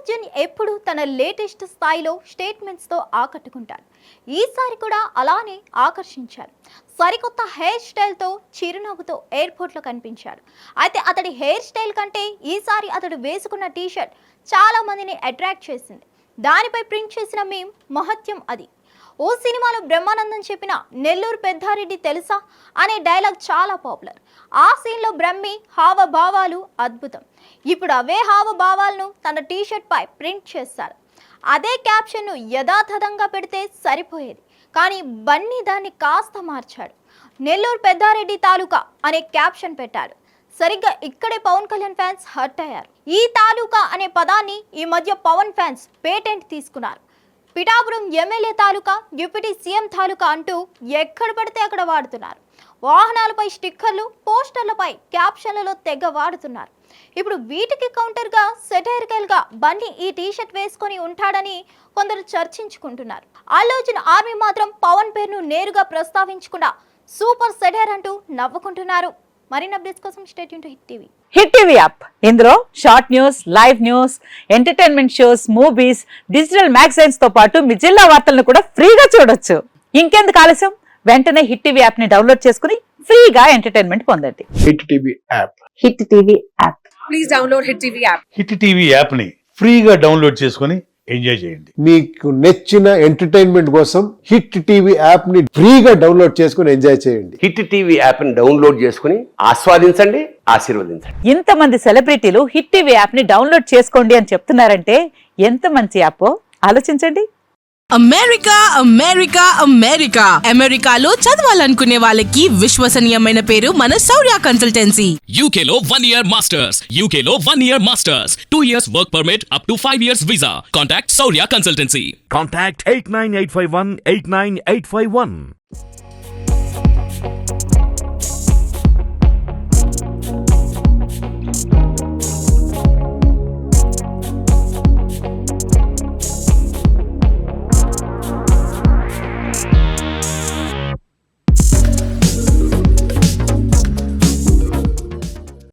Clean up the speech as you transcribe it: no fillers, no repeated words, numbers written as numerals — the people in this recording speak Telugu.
అర్జున్ ఎప్పుడు తన లేటెస్ట్ స్థాయిలో స్టేట్మెంట్స్తో ఆకట్టుకుంటాడు. ఈసారి కూడా అలానే ఆకర్షించాడు. సరికొత్త హెయిర్ స్టైల్తో చిరునవ్వుతో ఎయిర్పోర్ట్లో కనిపించాడు. అయితే అతడి హెయిర్ స్టైల్ కంటే ఈసారి అతడు వేసుకున్న టీషర్ట్ చాలా మందిని అట్రాక్ట్ చేసింది. దానిపై ప్రింట్ చేసిన మీమ్ మహత్యం అది. ఓ సినిమాలో బ్రహ్మానందం చెప్పిన నెల్లూరు పెద్దారెడ్డి తెలుసా అనే డైలాగ్ చాలా పాపులర్. ఆ సీన్లో బ్రహ్మి హావభావాలు అద్భుతం. ఇప్పుడు అవే హావభావాలను తన టీషర్ట్ పై ప్రింట్ చేశారు. అదే క్యాప్షన్ను యథాతథంగా పెడితే సరిపోయేది, కానీ బన్నీ దాన్ని కాస్త మార్చాడు. నెల్లూరు పెద్దారెడ్డి తాలూకా అనే క్యాప్షన్ పెట్టాడు. సరిగ్గా ఇక్కడే పవన్ కళ్యాణ్ ఫ్యాన్స్ హర్ట్ అయ్యారు. ఈ తాలూకా అనే పదాన్ని ఈ మధ్య పవన్ ఫ్యాన్స్ పేటెంట్ తీసుకున్నారు. పిఠాపురం ఎమ్మెల్యే తాలూకా, డిప్యూటీ సీఎం తాలూకా అంటూ ఎక్కడ పడితే అక్కడ వాడుతున్నారు. వాహనాలపై స్టిక్కర్లు, పోస్టర్లపై క్యాప్షన్లలో తెగ వాడుతున్నారు. ఇప్పుడు వీటికి కౌంటర్గా సెటైరికల్గా బన్నీ ఈ టీషర్ట్ వేసుకొని ఉంటాడని కొందరు చర్చించుకుంటున్నారు. అల్లు అర్జున్ ఆర్మీ మాత్రం పవన్ పేరును నేరుగా ప్రస్తావించకుండా సూపర్ సెటైర్ అంటూ నవ్వుకుంటున్నారు. మరిన్ని అప్డేట్స్ కోసం stay tune to hit TV. Hit TV app ఇందులో short news, live news, entertainment shows, movies, digital magazines తో పాటు మీ జిల్లా వార్తలను కూడా ఫ్రీగా చూడొచ్చు. ఇంకెందుకు ఆలస్యం, వెంటనే హిట్ టీవీ యాప్ ని డౌన్లోడ్ చేసుకుని ఫ్రీగా ఎంటర్టైన్మెంట్ పొందండి. Hit TV app. Hit TV app. Please download hit TV app. Hit TV app ని ఫ్రీగా డౌన్లోడ్ చేసుకుని ఎంజాయ్ చేయండి. మీకు నచ్చిన ఎంటర్టైన్మెంట్ కోసం హిట్ టీవీ యాప్ ని ఫ్రీగా డౌన్లోడ్ చేసుకుని ఎంజాయ్ చేయండి. హిట్ టీవీ యాప్ ని డౌన్లోడ్ చేసుకుని ఆస్వాదించండి, ఆశీర్వదించండి. ఇంతమంది సెలబ్రిటీలు హిట్ టీవీ యాప్ ని డౌన్లోడ్ చేసుకోండి అని చెప్తున్నారంటే ఎంత మంచి యాప్ ఆలోచించండి. అమెరికా అమెరికా అమెరికా అమెరికాలో చదవాలనుకునే వాళ్ళకి విశ్వసనీయమైన పేరు మన శౌర్య కన్సల్టెన్సీ. UK లో 1 year masters, UK లో 1 year masters, 2 years work permit up to 5 years visa. Contact Saurya Consultancy. Contact 89851 89851.